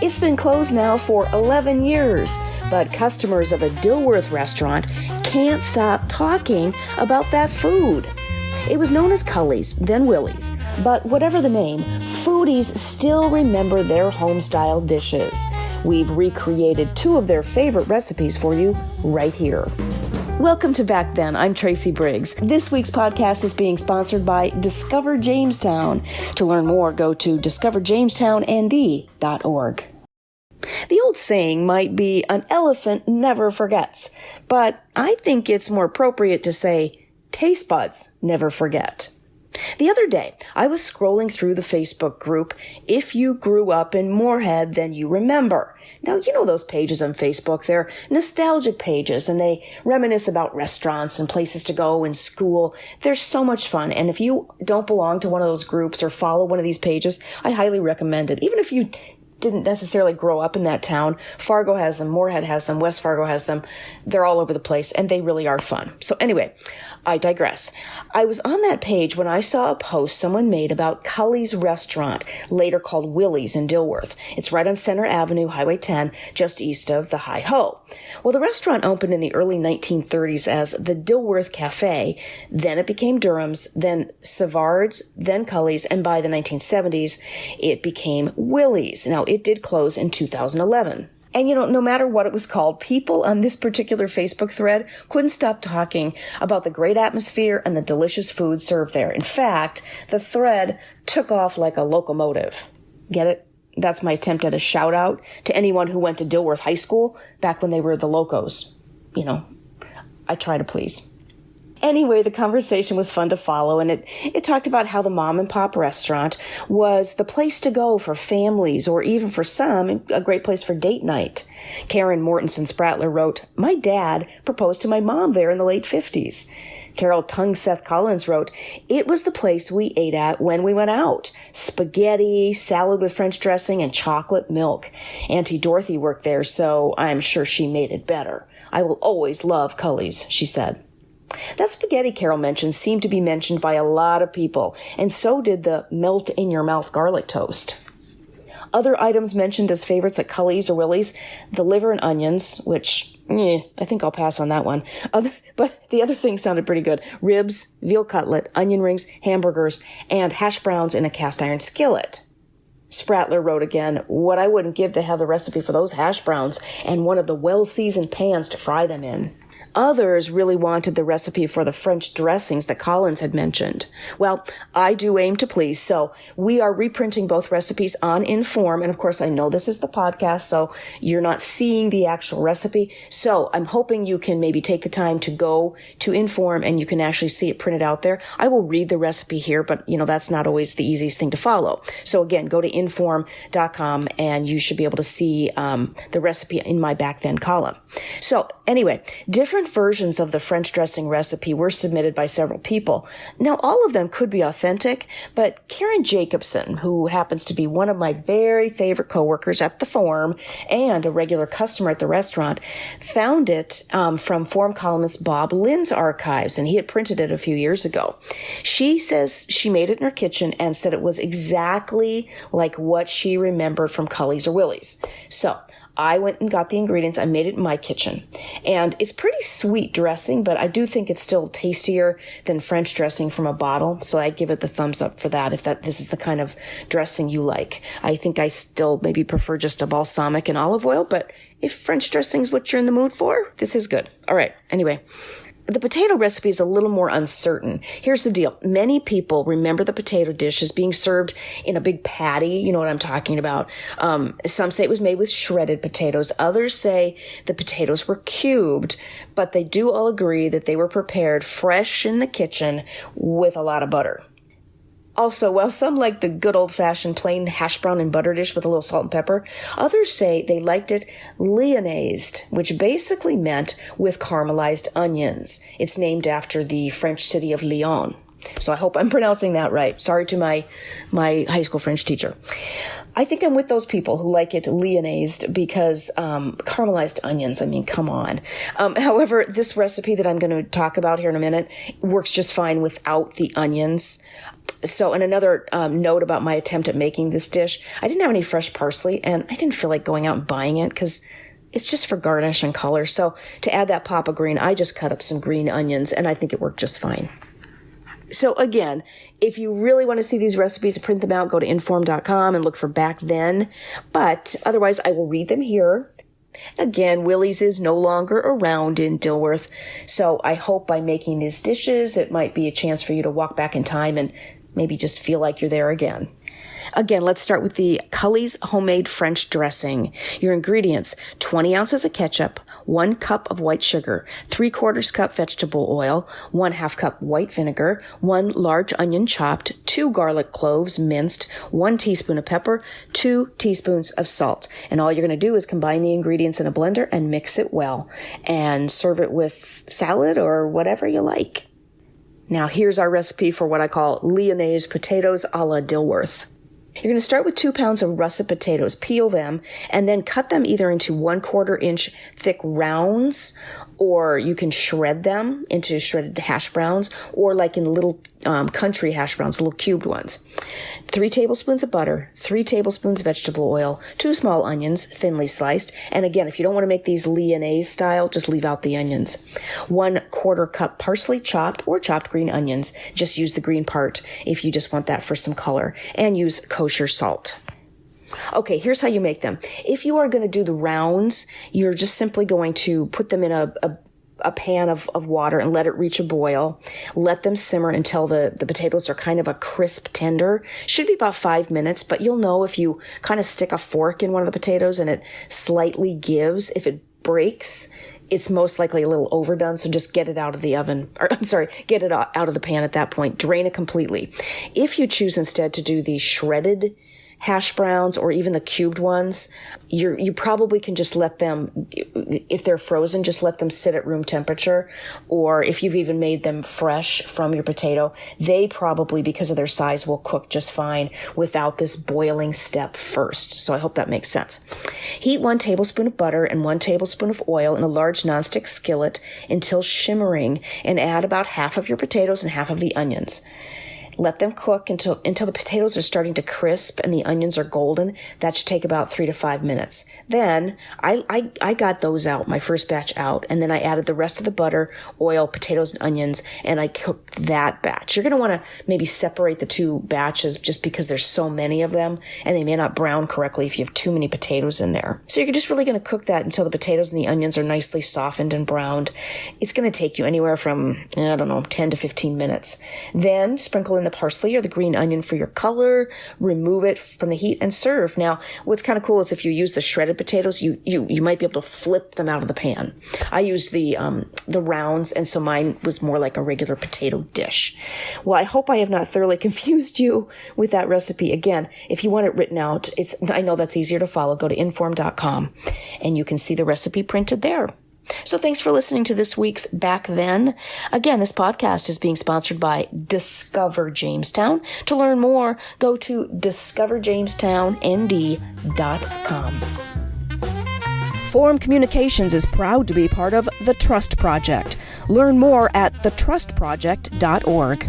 It's been closed now for 11 years, but customers of a Dilworth restaurant can't stop talking about that food. It was known as Cully's, then Willy's, but whatever the name, foodies still remember their homestyle dishes. We've recreated 2 of their favorite recipes for you right here. Welcome to Back Then. I'm Tracy Briggs. This week's podcast is being sponsored by Discover Jamestown. To learn more, go to discoverjamestownnd.org. The old saying might be, an elephant never forgets, but I think it's more appropriate to say, taste buds never forget. The other day, I was scrolling through the Facebook group, If You Grew Up in Moorhead, Then You Remember. Now, you know those pages on Facebook. They're nostalgic pages, and they reminisce about restaurants and places to go and school. They're so much fun, and if you don't belong to one of those groups or follow one of these pages, I highly recommend it. Even if you didn't necessarily grow up in that town, Fargo has them, Moorhead has them, West Fargo has them. They're all over the place, and they really are fun. So anyway, I digress. I was on that page when I saw a post someone made about Cully's restaurant, later called Willy's in Dilworth. It's right on Center Avenue, Highway 10, just east of the Hi-Ho. Well, the restaurant opened in the early 1930s as the Dilworth Cafe, then it became Durham's, then Savard's, then Cully's, and by the 1970s, it became Willy's. Now, it did close in 2011. And, no matter what it was called, people on this particular Facebook thread couldn't stop talking about the great atmosphere and the delicious food served there. In fact, the thread took off like a locomotive. Get it? That's my attempt at a shout out to anyone who went to Dilworth High School back when they were the locos. I try to please. Anyway, the conversation was fun to follow, and it talked about how the mom and pop restaurant was the place to go for families, or even for some, a great place for date night. Karen Mortensen Spratler wrote, "My dad proposed to my mom there in the late 50s. Carol Tung Seth Collins wrote, "It was the place we ate at when we went out. Spaghetti, salad with French dressing, and chocolate milk. Auntie Dorothy worked there, so I'm sure she made it better. I will always love Cully's," she said. That spaghetti Carol mentioned seemed to be mentioned by a lot of people, and so did the melt-in-your-mouth garlic toast. Other items mentioned as favorites at Cully's or Willy's, the liver and onions, which, I think I'll pass on that one. But the other things sounded pretty good. Ribs, veal cutlet, onion rings, hamburgers, and hash browns in a cast-iron skillet. Spratler wrote again, "What I wouldn't give to have the recipe for those hash browns and one of the well-seasoned pans to fry them in." Others really wanted the recipe for the French dressings that Collins had mentioned. Well, I do aim to please, so we are reprinting both recipes on Inform, and of course I know this is the podcast, so you're not seeing the actual recipe, so I'm hoping you can maybe take the time to go to Inform and you can actually see it printed out there. I will read the recipe here, but that's not always the easiest thing to follow. So again, go to inform.com and you should be able to see the recipe in my Back Then column. So anyway, different versions of the French dressing recipe were submitted by several people. Now, all of them could be authentic, but Karen Jacobson, who happens to be one of my very favorite coworkers at the Forum and a regular customer at the restaurant, found it from Forum columnist Bob Lynn's archives, and he had printed it a few years ago. She says she made it in her kitchen and said it was exactly like what she remembered from Cully's or Willy's. So I went and got the ingredients. I made it in my kitchen. And it's pretty sweet dressing, but I do think it's still tastier than French dressing from a bottle. So I give it the thumbs up for that, if this is the kind of dressing you like. I think I still maybe prefer just a balsamic and olive oil, but if French dressing is what you're in the mood for, this is good. All right. Anyway, the potato recipe is a little more uncertain. Here's the deal. Many people remember the potato dish as being served in a big patty. You know what I'm talking about. Some say it was made with shredded potatoes. Others say the potatoes were cubed, but they do all agree that they were prepared fresh in the kitchen with a lot of butter. Also, while some like the good old-fashioned plain hash brown and butter dish with a little salt and pepper, others say they liked it Leonaised, which basically meant with caramelized onions. It's named after the French city of Lyon. So I hope I'm pronouncing that right. Sorry to my high school French teacher. I think I'm with those people who like it Leonaised because caramelized onions, I mean, come on. However, this recipe that I'm going to talk about here in a minute works just fine without the onions. So, and another note about my attempt at making this dish, I didn't have any fresh parsley, and I didn't feel like going out and buying it because it's just for garnish and color. So to add that pop of green, I just cut up some green onions, and I think it worked just fine. So again, if you really want to see these recipes, print them out, go to inform.com and look for back then. But otherwise, I will read them here. Again, Willy's is no longer around in Dilworth. So I hope by making these dishes, it might be a chance for you to walk back in time and maybe just feel like you're there again. Again, let's start with the Cully's homemade French dressing. Your ingredients: 20 ounces of ketchup, 1 cup of white sugar, 3/4 cup vegetable oil, 1/2 cup white vinegar, 1 large onion chopped, 2 garlic cloves minced, 1 teaspoon of pepper, 2 teaspoons of salt. And all you're going to do is combine the ingredients in a blender and mix it well and serve it with salad or whatever you like. Now here's our recipe for what I call Leonaise potatoes a la Dilworth. You're going to start with 2 pounds of russet potatoes, peel them, and then cut them either into 1/4 inch thick rounds, or you can shred them into shredded hash browns, or like in little country hash browns, little cubed ones. 3 tablespoons of butter, 3 tablespoons of vegetable oil, 2 small onions, thinly sliced. And again, if you don't want to make these Leonaise style, just leave out the onions. 1/4 cup parsley, chopped or chopped green onions. Just use the green part if you just want that for some color. And use kosher salt. Okay, here's how you make them. If you are going to do the rounds, you're just simply going to put them in a pan of water and let it reach a boil. Let them simmer until the potatoes are kind of a crisp tender. Should be about 5 minutes, but you'll know if you kind of stick a fork in one of the potatoes and it slightly gives. If it breaks, it's most likely a little overdone, so just get it out of the oven, or get it out of the pan at that point. Drain it completely. If you choose instead to do the shredded hash browns or even the cubed ones, you probably can just let them, if they're frozen, just let them sit at room temperature. Or if you've even made them fresh from your potato, they probably, because of their size, will cook just fine without this boiling step first. So I hope that makes sense. Heat 1 tablespoon of butter and 1 tablespoon of oil in a large nonstick skillet until shimmering, and add about half of your potatoes and half of the onions. Let them cook until the potatoes are starting to crisp and the onions are golden. That should take about 3 to 5 minutes. Then I got those out, my first batch out, and then I added the rest of the butter, oil, potatoes, and onions, and I cooked that batch. You're going to want to maybe separate the 2 batches just because there's so many of them, and they may not brown correctly if you have too many potatoes in there. So you're just really going to cook that until the potatoes and the onions are nicely softened and browned. It's going to take you anywhere from, 10 to 15 minutes. Then sprinkle in the parsley or the green onion for your color, remove it from the heat, and serve. Now, what's kind of cool is if you use the shredded potatoes, you might be able to flip them out of the pan. I used the rounds, and so mine was more like a regular potato dish. Well, I hope I have not thoroughly confused you with that recipe. Again, if you want it written out, I know that's easier to follow. Go to inform.com, and you can see the recipe printed there. So thanks for listening to this week's Back Then. Again, this podcast is being sponsored by Discover Jamestown. To learn more, go to discoverjamestownnd.com. Forum Communications is proud to be part of The Trust Project. Learn more at thetrustproject.org.